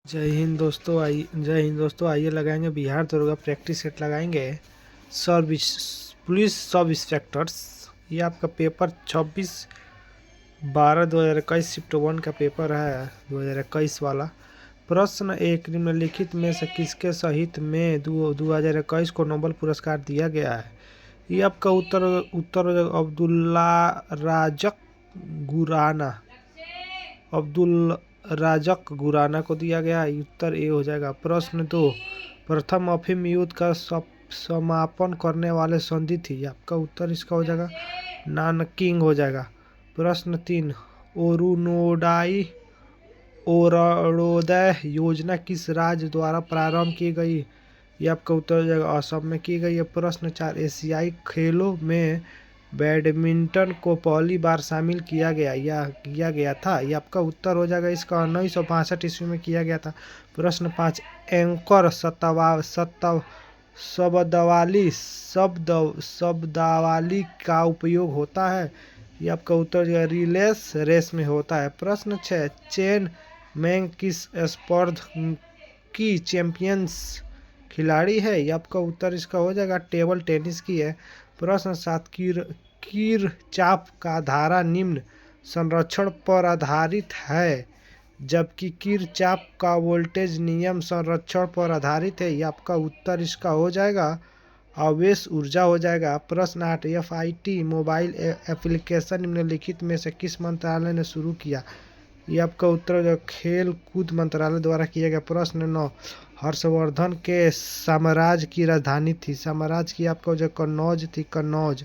जय हिंद दोस्तों, आइए लगाएंगे बिहार दरोगा प्रैक्टिस सेट लगाएंगे। सब पुलिस सब इंस्पेक्टर्स। ये आपका पेपर 26/12/2021 शिफ्ट 1 का पेपर है, 2021 वाला। प्रश्न एक, निम्नलिखित में से किसके सहित में 2021 को नोबेल पुरस्कार दिया गया है? ये आपका उत्तर उत्तर हो जाएगा अब्दुल्ला राजक गुराना। अब्दुल राजक गुराना को दिया गया है। उत्तर ए हो जाएगा। प्रश्न दो, प्रथम अफीम युद्ध का समापन करने वाले संधि थी। आपका उत्तर इसका हो जाएगा नानकिंग हो जाएगा। प्रश्न तीन, अरुणोदय योजना किस राज्य द्वारा प्रारंभ की गई? ये आपका उत्तर हो जाएगा असम में की गई है। प्रश्न चार, एशियाई खेलों में बैडमिंटन को पहली बार शामिल किया गया था। ये आपका उत्तर हो जाएगा इसका 1962 ईस्वी में किया गया था। प्रश्न पाँच, एंकर शब्दावली का उपयोग होता है। ये आपका उत्तर जो है रिलेस रेस में होता है। प्रश्न 6, चेन मैंग किस स्पर्धा की चैंपियंस खिलाड़ी है? ये आपका उत्तर इसका हो जाएगा टेबल टेनिस की है। प्रश्न 7, किरचॉफ का धारा निम्न संरक्षण पर आधारित है, जबकि किरचॉफ का वोल्टेज नियम संरक्षण पर आधारित है। ये आपका उत्तर इसका हो जाएगा आवेश ऊर्जा हो जाएगा। प्रश्न 8, FIT मोबाइल एप्लीकेशन निम्नलिखित में से किस मंत्रालय ने शुरू किया? ये आपका उत्तर जो खेल कूद मंत्रालय द्वारा किया गया। प्रश्न 9, हर्षवर्धन के साम्राज्य की राजधानी थी। साम्राज्य की आपका जो कन्नौज थी, कन्नौज।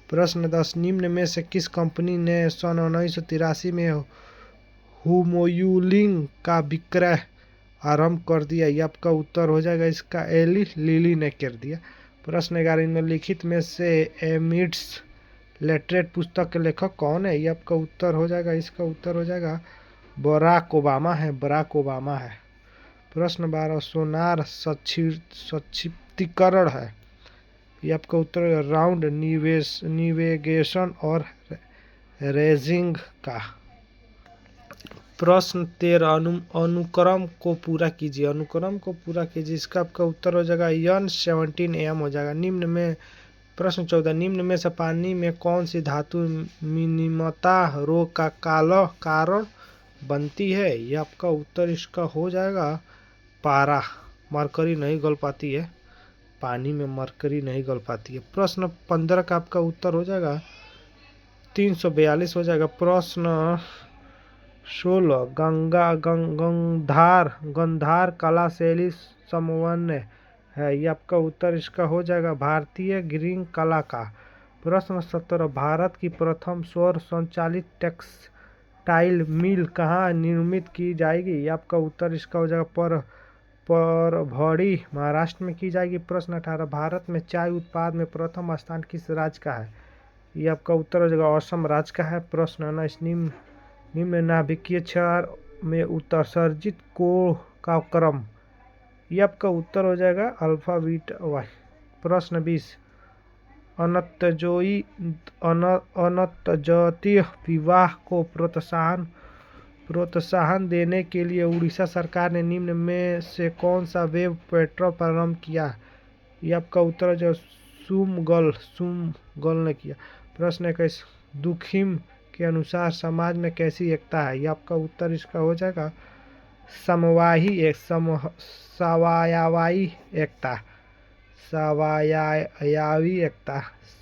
प्रश्न 10, निम्न में से किस कंपनी ने सन 1983 में हुमायूलिंग का विक्रय आरंभ कर दिया? ये आपका उत्तर हो जाएगा इसका एली लिली ने कर दिया। प्रश्न 11, निम्नलिखित में से एमिड्स लेटरेट पुस्तक के लेखक कौन है? ये आपका उत्तर हो जाएगा इसका उत्तर हो जाएगा बराक ओबामा है, बराक ओबामा है। प्रश्न 12, सोनार सक्षिप्तीकरण है। ये आपका उत्तर राउंड निवेगेशन और रेजिंग का। प्रश्न 13, अनुक्रम को पूरा कीजिए। अनुक्रम को पूरा कीजिए, इसका आपका उत्तर हो जाएगा N17M हो जाएगा। निम्न में प्रश्न 14, निम्न में से पानी में कौन सी धातु मिनिमता रोग का कारण बनती है? ये आपका उत्तर इसका हो जाएगा पारा। मरकरी नहीं गल पाती है, पानी में मरकरी नहीं गल पाती है। प्रश्न 15 का आपका उत्तर हो जाएगा 342 हो जाएगा। प्रश्न 16, गंधार कला शैली समन्वय है। ये आपका उत्तर इसका हो जाएगा भारतीय ग्रीक कला का। प्रश्न 17, भारत की प्रथम सौर संचालित टेक्सटाइल मिल कहाँ निर्मित की जाएगी? ये आपका उत्तर इसका हो जाएगा परभणी, महाराष्ट्र में की जाएगी। प्रश्न 18, भारत में चाय उत्पाद में प्रथम स्थान किस राज्य का है? ये आपका उत्तर हो जाएगा असम राज्य का है। प्रश्न 19, निम्न नाभिकीय क्षार में उत्सर्जित कोण का क्रम? ये आपका उत्तर हो जाएगा अल्फा बीटा वाई। प्रश्न 20, अनंतजातीय विवाह को प्रोत्साहन देने के लिए उड़ीसा सरकार ने निम्न में से कौन सा वेब पोर्टल प्रारंभ किया? ये आपका उत्तर जो सुमगल ने किया। प्रश्न 21, दुखिम के अनुसार समाज में कैसी एकता है? ये आपका उत्तर इसका हो जाएगा सवायावाई एकता,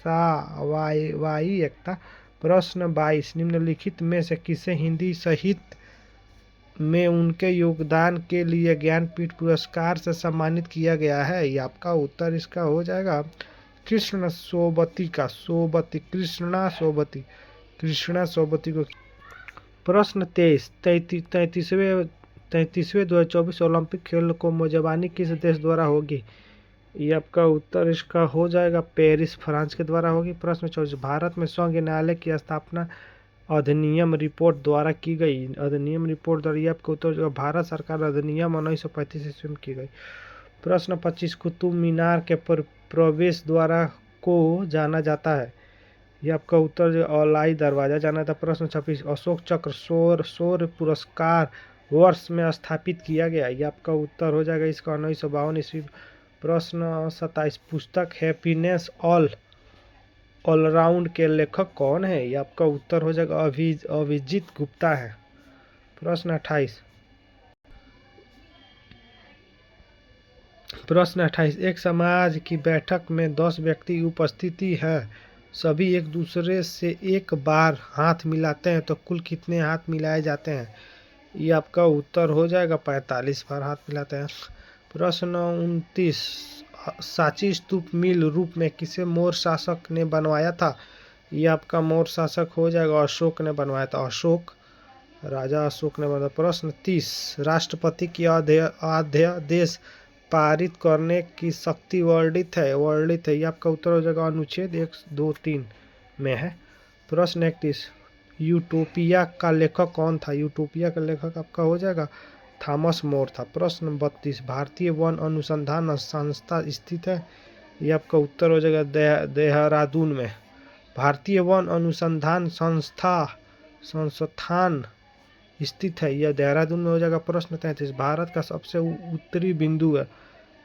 सवायावाई एकता। प्रश्न 22, निम्नलिखित में से किसे हिंदी साहित्य में उनके योगदान के लिए ज्ञानपीठ पुरस्कार से सम्मानित किया गया है? ये आपका उत्तर इसका हो जाएगा कृष्णा सोबती को। प्रश्न 23, 33वें 2024 ओलंपिक खेल को मेजबानी किस देश द्वारा होगी? ये आपका उत्तर इसका हो जाएगा पेरिस, फ्रांस के द्वारा होगी। प्रश्न 24, भारत में संघ न्यायालय की स्थापना अधिनियम रिपोर्ट द्वारा की गई। अधिनियम रिपोर्ट द्वारा ये आपका उत्तर जो भारत सरकार अधिनियम 1935 ईस्वी में की गई। प्रश्न 25, कुतुब मीनार के प्रवेश द्वारा को जाना जाता है? ये आपका उत्तर जो अलाई दरवाजा जाना था। प्रश्न 26, अशोक चक्र शौर्य पुरस्कार वर्ष में स्थापित किया गया? ये आपका उत्तर हो जाएगा इसका 1952 ईस्वी। प्रश्न 27, पुस्तक हैप्पीनेस ऑलराउंड के लेखक कौन है? ये आपका उत्तर हो जाएगा अभिजीत गुप्ता है। प्रश्न 28, एक समाज की बैठक में 10 व्यक्ति उपस्थिति है, सभी एक दूसरे से एक बार हाथ मिलाते हैं तो कुल कितने हाथ मिलाए जाते हैं? ये आपका उत्तर हो जाएगा 45 बार हाथ मिलाते हैं। प्रश्न 29, सांची स्तूप मिल रूप में किसे मौर्य शासक ने बनवाया था? ये आपका मौर्य शासक हो जाएगा अशोक ने बनवाया था, राजा अशोक ने बनवाया। प्रश्न 30, राष्ट्रपति की अध्यादेश पारित करने की शक्ति वर्णित है। ये आपका उत्तर हो जाएगा अनुच्छेद 123 में है। प्रश्न 31, यूटोपिया का लेखक कौन था? यूटोपिया का लेखक आपका हो जाएगा थॉमस मोर था। प्रश्न 32, भारतीय वन अनुसंधान संस्था स्थित है? ये आपका उत्तर हो जाएगा देहरादून में। भारतीय वन अनुसंधान संस्थान स्थित है, यह देहरादून में हो जाएगा। प्रश्न 33, भारत का सबसे उत्तरी बिंदु है।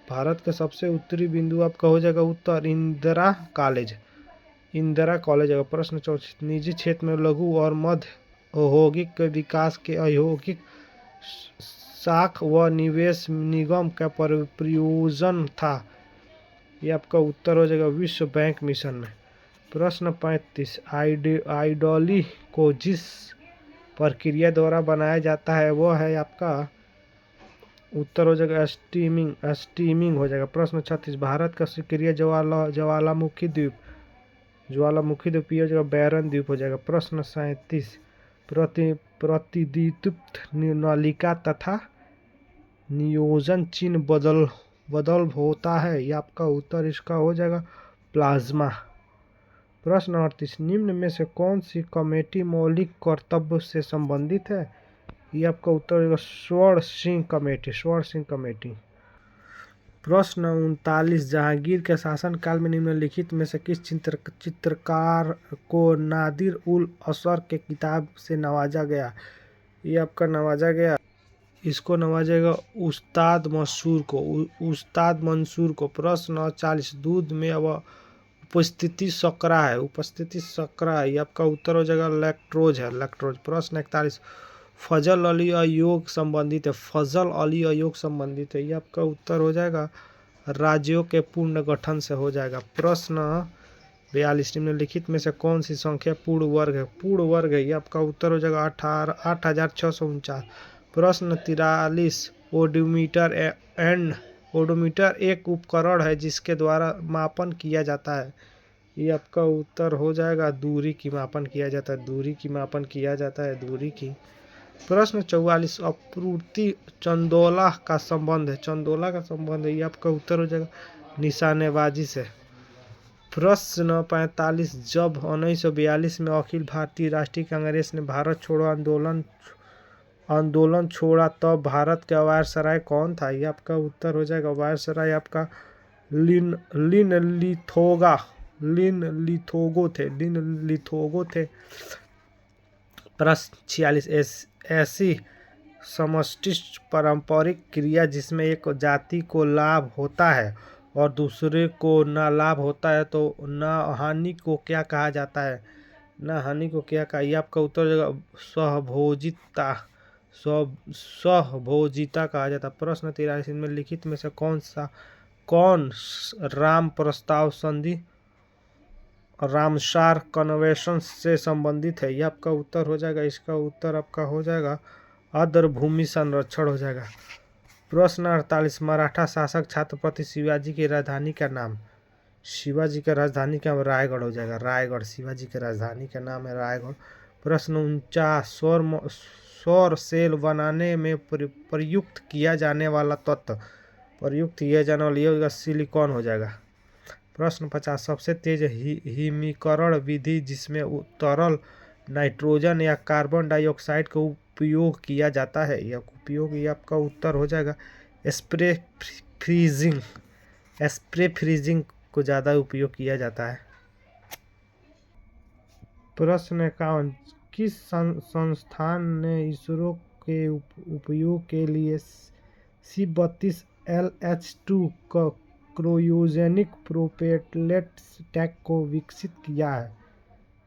भारत का सबसे उत्तरी बिंदु आपका हो जाएगा उत्तर इंदिरा कॉलेज होगा। प्रश्न 34, निजी क्षेत्र में लघु और मध्य औद्योगिक विकास के औद्योगिक साख व निवेश निगम का प्रयोजन था। ये आपका उत्तर हो जाएगा विश्व बैंक मिशन में। प्रश्न 35, आइडली को जिस प्रक्रिया द्वारा बनाया जाता है वो है आपका उत्तर हो जाएगा स्टीमिंग हो जाएगा। प्रश्न 36, भारत का सक्रिय ज्वालामुखी द्वीप ये हो जाएगा बैरन द्वीप हो जाएगा। प्रश्न 37, प्रतिदीप्त नलिका तथा नियोजन चिन्ह बदल होता है। ये आपका उत्तर इसका हो जाएगा प्लाज्मा। प्रश्न 38, निम्न में से कौन सी कमेटी मौलिक कर्तव्य से संबंधित है? ये आपका उत्तर होगा स्वर्ण सिंह कमेटी। प्रश्न 39, जहांगीर के शासनकाल में निम्नलिखित में से किस चित्रकार को नादिर उल असर के किताब से नवाजा गया? ये आपका इसको नवाजेगा उस्ताद मंसूर को। प्रश्न 40, दूध में अब उपस्थिति शर्करा है, ये आपका उत्तर हो जाएगा लैक्टोज। प्रश्न 41, फजल अली अयोग संबंधित है, ये आपका उत्तर हो जाएगा राज्यों के पूर्ण गठन से हो जाएगा। प्रश्न 42, निम्नलिखित में से कौन सी संख्या पूर्ण वर्ग है? ये आपका उत्तर हो जाएगा 8649। प्रश्न 43, ओडोमीटर एक उपकरण है जिसके द्वारा मापन किया जाता है। ये आपका उत्तर हो जाएगा दूरी की मापन किया जाता है। प्रश्न 44, अपूर्ति चंदोला का संबंध है, ये आपका उत्तर हो जाएगा निशानेबाजी से। प्रश्न 45, जब 1942 में अखिल भारतीय राष्ट्रीय कांग्रेस ने भारत छोड़ो आंदोलन छोड़ा तब भारत का वायसराय कौन था? ये आपका उत्तर हो जाएगा वायसराय आपका लिन लिथोगो थे। प्रश्न 46, ऐसी समष्टिस्थ पारंपरिक क्रिया जिसमें एक जाति को लाभ होता है और दूसरे को ना लाभ होता है तो ना हानि को क्या कहा जाता है? ये आपका उत्तर हो जाएगा सहभोजिता कहा जाता है। प्रश्न 43, में लिखित में से कौन राम प्रस्ताव संधि रामसार कन्वेंशन से संबंधित है? ये आपका उत्तर हो जाएगा इसका उत्तर आपका हो जाएगा आर्द्र भूमि संरक्षण हो जाएगा। प्रश्न 48, मराठा शासक छत्रपति शिवाजी की राजधानी का नाम? रायगढ़ हो जाएगा। शिवाजी की राजधानी का नाम है रायगढ़। प्रश्न 49, सौर सेल बनाने में प्रयुक्त किया जाने वाला तत्व सिलिकॉन हो जाएगा। प्रश्न 50, सबसे तेज हिमीकरण विधि जिसमें तरल नाइट्रोजन या कार्बन डाइऑक्साइड का उपयोग किया जाता है, ये आपका उत्तर हो जाएगा स्प्रे फ्रीजिंग को ज़्यादा उपयोग किया जाता है। प्रश्न 51, किस संस्थान ने इसरो के उपयोग के लिए C32LH2 का क्रायोजेनिक प्रोपेलरेट टैंक को विकसित किया है?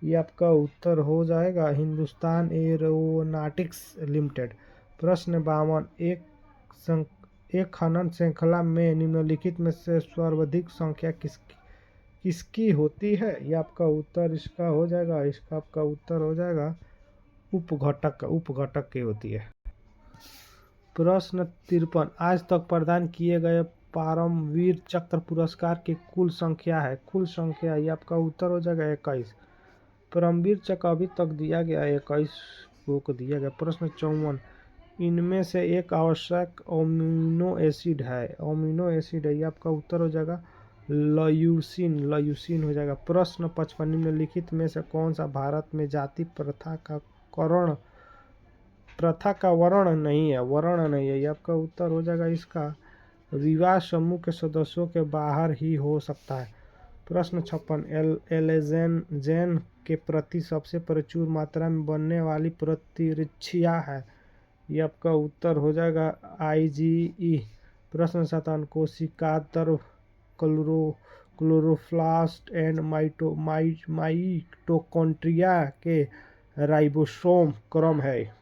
ये आपका उत्तर हो जाएगा हिंदुस्तान एरोनॉटिक्स लिमिटेड। प्रश्न 52, एक खनन श्रृंखला में निम्नलिखित में से सर्वाधिक संख्या किसकी होती है? ये आपका उत्तर इसका हो जाएगा, इसका आपका उत्तर हो जाएगा उपघटक की होती है। प्रश्न 53, आज तक प्रदान किए गए परमवीर चक्र पुरस्कार की कुल संख्या है? कुल संख्या ये आपका उत्तर हो जाएगा 21। परमवीर चक्र अभी तक दिया गया 21 को दिया गया। प्रश्न 54, इनमें से एक आवश्यक अमीनो एसिड है? अमीनो एसिड है, ये आपका उत्तर हो जाएगा लयूसिन हो जाएगा। प्रश्न 55, निम्नलिखित में से कौन सा भारत में जाति प्रथा का वर्ण नहीं है? ये आपका उत्तर हो जाएगा इसका विवाह समूह के सदस्यों के बाहर ही हो सकता है। प्रश्न 56, एलेजेन के प्रति सबसे प्रचुर मात्रा में बनने वाली प्रतिरक्षा है? ये आपका उत्तर हो जाएगा IgE। प्रश्न 57, कोशिकातर क्लोरोप्लास्ट एंड माइटोकॉन्ड्रिया के राइबोसोम क्रम है?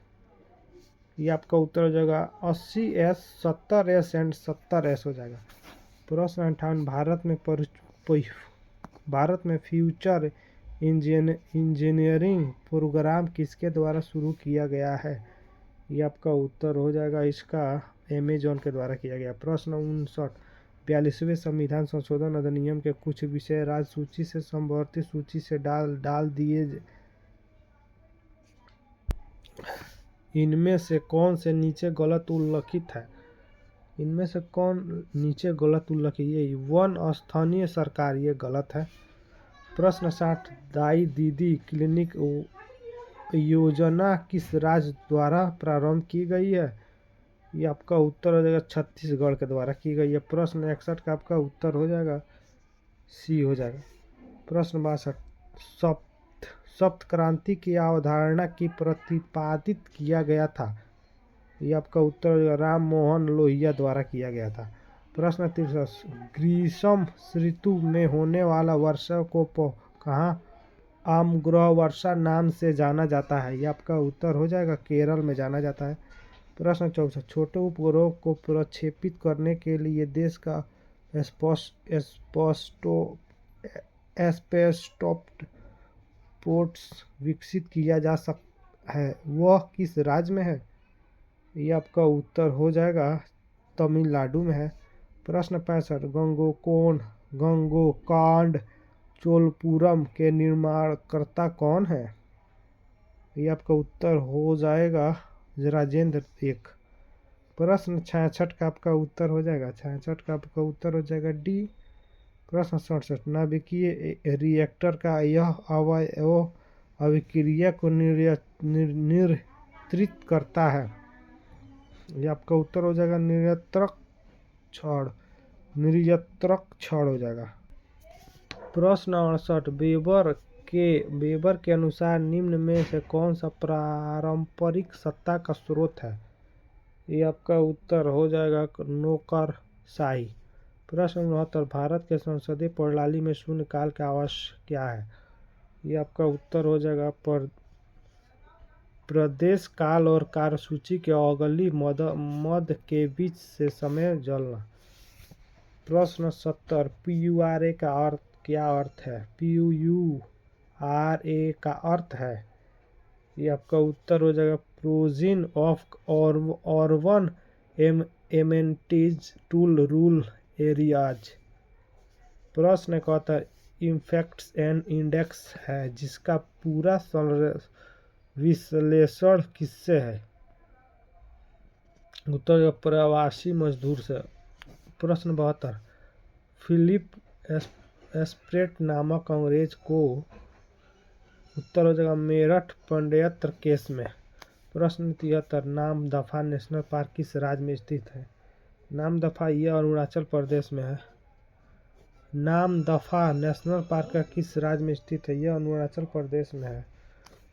ये आपका उत्तर हो जाएगा 80S, 70S एंड 70S हो जाएगा। प्रश्न 58, भारत में फ्यूचर इंजीनियरिंग प्रोग्राम किसके द्वारा शुरू किया गया है? ये आपका उत्तर हो जाएगा इसका अमेजॉन के द्वारा किया गया। प्रश्न 59, 42वें संविधान संशोधन अधिनियम के कुछ विषय राज्य सूची से समवर्ती सूची से डाल दिए। इनमें से कौन से नीचे गलत उल्लिखित है? इनमें से कौन नीचे गलत उल्लिखित? ये वन स्थानीय सरकार, ये गलत है। प्रश्न 60, दाई दीदी क्लिनिक योजना किस राज्य द्वारा प्रारंभ की गई है? ये आपका उत्तर हो जाएगा छत्तीसगढ़ के द्वारा की गई है। प्रश्न 61 का आपका उत्तर हो जाएगा सी हो जाएगा। प्रश्न 62, सप्त क्रांति की अवधारणा की प्रतिपादित किया गया था? ये आपका उत्तर हो जाएगा राम मोहन लोहिया द्वारा किया गया था। प्रश्न 63, ग्रीष्म ऋतु में होने वाला वर्षा को कहाँ आमग्रह वर्षा नाम से जाना जाता है? ये आपका उत्तर हो जाएगा केरल में जाना जाता है। प्रश्न 64, छोटे उपग्रहों को प्रक्षेपित करने के लिए देश का स्पेसटोपोर्ट्स विकसित किया जा सकता है, वह किस राज्य में है? ये आपका उत्तर हो जाएगा तमिलनाडु में है। प्रश्न 65, गंगोकांड चोलपुरम के निर्माणकर्ता कौन है? ये आपका उत्तर हो जाएगा राजेंद्र एक। प्रश्न 66 का आपका उत्तर हो जाएगा डी। प्रश्न 67, नाभिकीय रिएक्टर का यह अवयव अभिक्रिया को नियंत्रित करता है? ये आपका उत्तर हो जाएगा नियंत्रक छड़ हो जाएगा। प्रश्न 68, वेबर के अनुसार निम्न में से कौन सा पारंपरिक सत्ता का स्रोत है? ये आपका उत्तर हो जाएगा नौकरशाही। प्रश्न 69, भारत के संसदीय प्रणाली में शून्यकाल का अवकाश क्या है? ये आपका उत्तर हो जाएगा प्रदेश काल और कार्यसूची के अगली मध्य के बीच से समय जलना। प्रश्न 70, PURA का क्या अर्थ है? PURA का अर्थ है, ये आपका उत्तर हो जाएगा provision of urban amenities to rural areas. प्रश्न 71, इफेक्ट्स एंड इंडेक्स है जिसका पूरा विश्लेषण किससे है? उत्तर प्रवासी मजदूर से। प्रश्न 72, फिलिप एस्प्रेट नामक अंग्रेज को, उत्तर हो जाएगा मेरठ पंडयत्र केस में। प्रश्न 73, नामदफा नेशनल पार्क किस राज्य में स्थित है? नामदफा यह अरुणाचल प्रदेश में है। नामदफा नेशनल पार्क किस राज्य में स्थित है? यह अरुणाचल प्रदेश में है।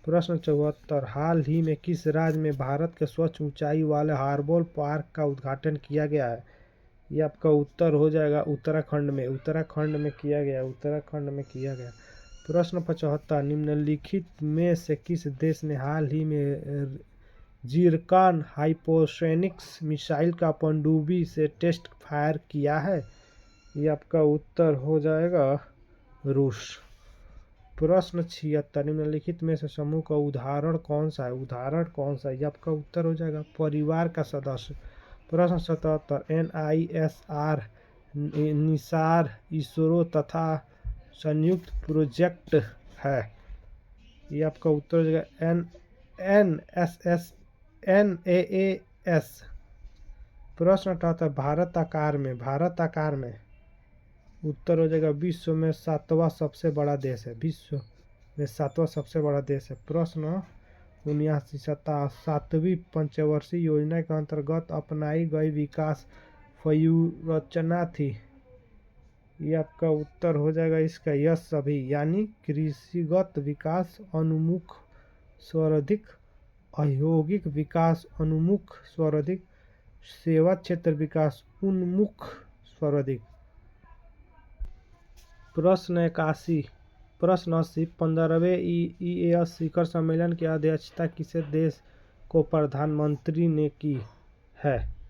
प्रश्न 74, हाल ही में किस राज्य में भारत के स्वच्छ ऊंचाई वाले हार्बर पार्क का उद्घाटन किया गया है? ये आपका उत्तर हो जाएगा उत्तराखंड में। उत्तराखंड में किया गया, उत्तराखंड में किया गया। प्रश्न 75, निम्नलिखित में से किस देश ने हाल ही में जिरकान हाइपोसोनिक्स मिसाइल का पनडुब्बी से टेस्ट फायर किया है? ये आपका उत्तर हो जाएगा रूस। प्रश्न 76, निम्नलिखित में से समूह का उदाहरण कौन सा है? उदाहरण कौन सा है? ये आपका उत्तर हो जाएगा परिवार का सदस्य। प्रश्न 77, NISR, निसार, इसरो तथा संयुक्त प्रोजेक्ट है। ये आपका उत्तर हो जाएगा NSS NAAS। प्रश्न 78, भारत आकार में उत्तर हो जाएगा विश्व में 7वां सबसे बड़ा देश है। विश्व में 7वां सबसे बड़ा देश है। प्रश्न 79, 7वीं पंचवर्षीय योजना के अंतर्गत अपनाई गई विकास व्यूहरचना थी। ये आपका उत्तर हो जाएगा इसका यस सभी, यानी कृषिगत विकास अनुमुख सर्वाधिक, औद्योगिक विकास अनुमुख सर्वाधिक, सेवा क्षेत्र विकास उन्मुख सर्वाधिक। प्रश्न 80, 15वें EAS शिखर सम्मेलन की अध्यक्षता किस देश को प्रधानमंत्री ने की है?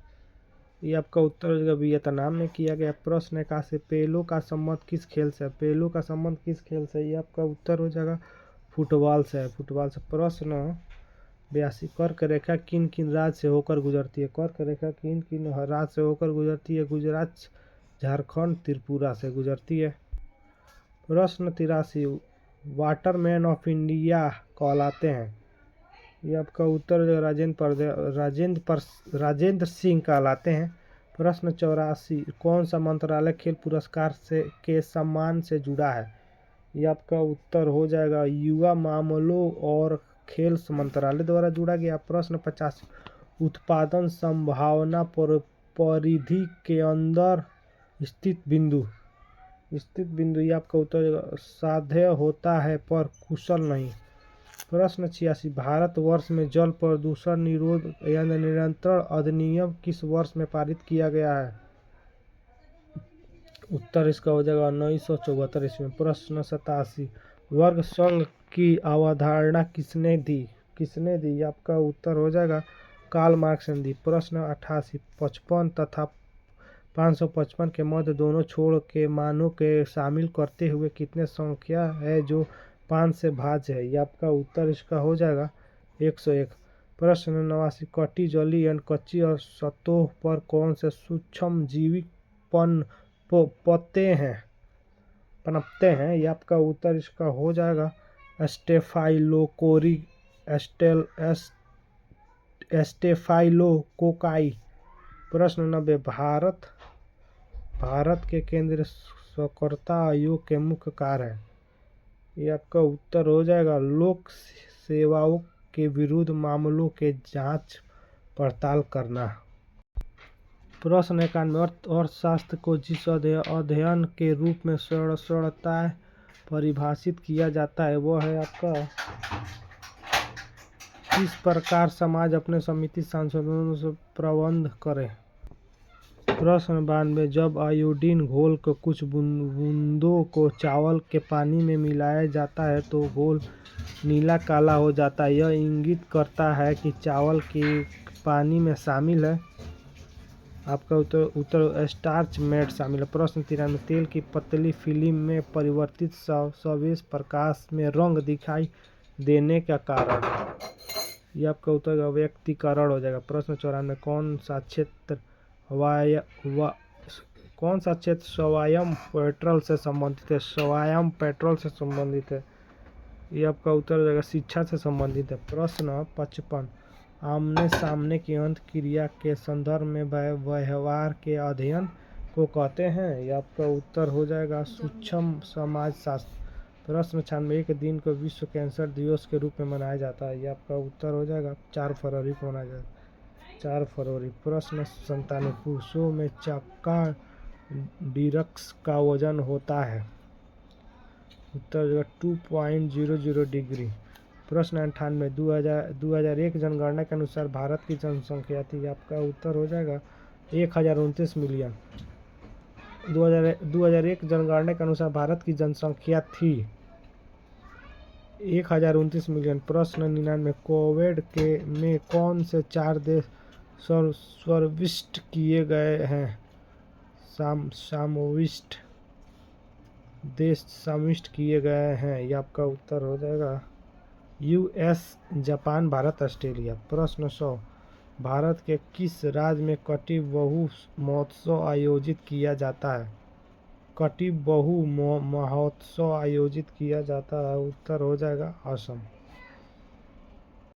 ये आपका उत्तर हो जाएगा वियतनाम में किया गया। प्रश्न 81, पेलो का संबंध किस खेल से है? पेलो का संबंध किस खेल से? ये आपका उत्तर हो जाएगा फुटबॉल से है, फुटबॉल से। प्रश्न 82, कर्क रेखा किन किन राज्य से होकर गुजरती है? कर्क रेखा किन किन राज्य से होकर गुजरती है? गुजरात, झारखंड, त्रिपुरा से गुजरती है। प्रश्न 83, वाटरमैन ऑफ इंडिया कहलाते हैं? ये आपका उत्तर राजेंद्र सिंह कहलाते हैं। प्रश्न 84, कौन सा मंत्रालय खेल पुरस्कार के सम्मान से जुड़ा है? ये आपका उत्तर हो जाएगा युवा मामलों और खेल मंत्रालय द्वारा जुड़ा गया। प्रश्न 50, उत्पादन संभावना परिधि के अंदर स्थित बिंदु ये आपका उत्तर साध्य होता है पर कुशल नहीं। प्रश्न 86, भारतवर्ष में जल प्रदूषण निरोध यानी नियंत्रण अधिनियम किस वर्ष में पारित किया गया है? उत्तर इसका हो जाएगा 1974 ईस्वी में। प्रश्न 87, वर्ग संघ की अवधारणा किसने दी? आपका उत्तर हो जाएगा कार्ल मार्क्स ने दी। प्रश्न 88, 55 तथा 555 के मध्य दोनों छोड़ के मानों के शामिल करते हुए कितने संख्या है जो 5 से भाज्य है? ये आपका उत्तर इसका हो जाएगा 101। प्रश्न 89, कटी जली एवं कच्ची और सतह पर कौन से सूक्ष्म जीवी पनपते हैं? ये आपका उत्तर इसका हो जाएगा स्टेफाइलोकोकाई। प्रश्न 90, भारत के केंद्रीय साक्षरता आयोग के मुख्य कार्य है? ये आपका उत्तर हो जाएगा लोक सेवाओं के विरुद्ध मामलों के जांच पड़ताल करना। प्रश्न 91, अर्थशास्त्र को जिस अध्ययन के रूप में सर्वथा परिभाषित किया जाता है वह है आपका किस प्रकार समाज अपने समिति संसाधनों से प्रबंध करे? प्रश्न 92, जब आयोडीन घोल को कुछ बूंदों को चावल के पानी में मिलाया जाता है तो घोल नीला काला हो जाता है, यह इंगित करता है कि चावल के पानी में शामिल है? आपका उत्तर स्टार्च मेट शामिल है। प्रश्न 93, तेल की पतली फिल्म में परिवर्तित संवेश प्रकाश में रंग दिखाई देने का कारण? ये आपका उत्तर व्यक्तिकरण हो जाएगा। प्रश्न 94, कौन सा क्षेत्र स्वायम पेट्रोल से संबंधित है? स्वायम पेट्रोल से संबंधित है। ये आपका उत्तर हो जाएगा शिक्षा से संबंधित है। प्रश्न 55, आमने सामने की अंत क्रिया के संदर्भ में व्यवहार के अध्ययन को कहते हैं? ये आपका उत्तर हो जाएगा सूक्ष्म समाजशास्त्र। प्रश्न 96, एक दिन को विश्व कैंसर दिवस के रूप में मनाया जाता है? ये आपका उत्तर हो जाएगा 4 फरवरी को मनाया जाता है, 4 फरवरी। प्रश्न 97, पुरुषों में चक्का डिस्क का वजन होता है? उत्तर 2.00 डिग्री। प्रश्न 98 2001 जनगणना के अनुसार भारत की जनसंख्या थी, आपका उत्तर हो जाएगा 1029 मिलियन। 2001 जनगणना के अनुसार भारत की जनसंख्या थी 1029 मिलियन। प्रश्न 99 कोविड के में कौन से 4 देश सर्वोत्कृष्ट किए गए हैं? समाविष्ट किए गए हैं, ये आपका उत्तर हो जाएगा यूएस, जापान, भारत, ऑस्ट्रेलिया। प्रश्न 100 भारत के किस राज्य में कटी बहु महोत्सव आयोजित किया जाता है? कटी बहु महोत्सव आयोजित किया जाता है, उत्तर हो जाएगा असम।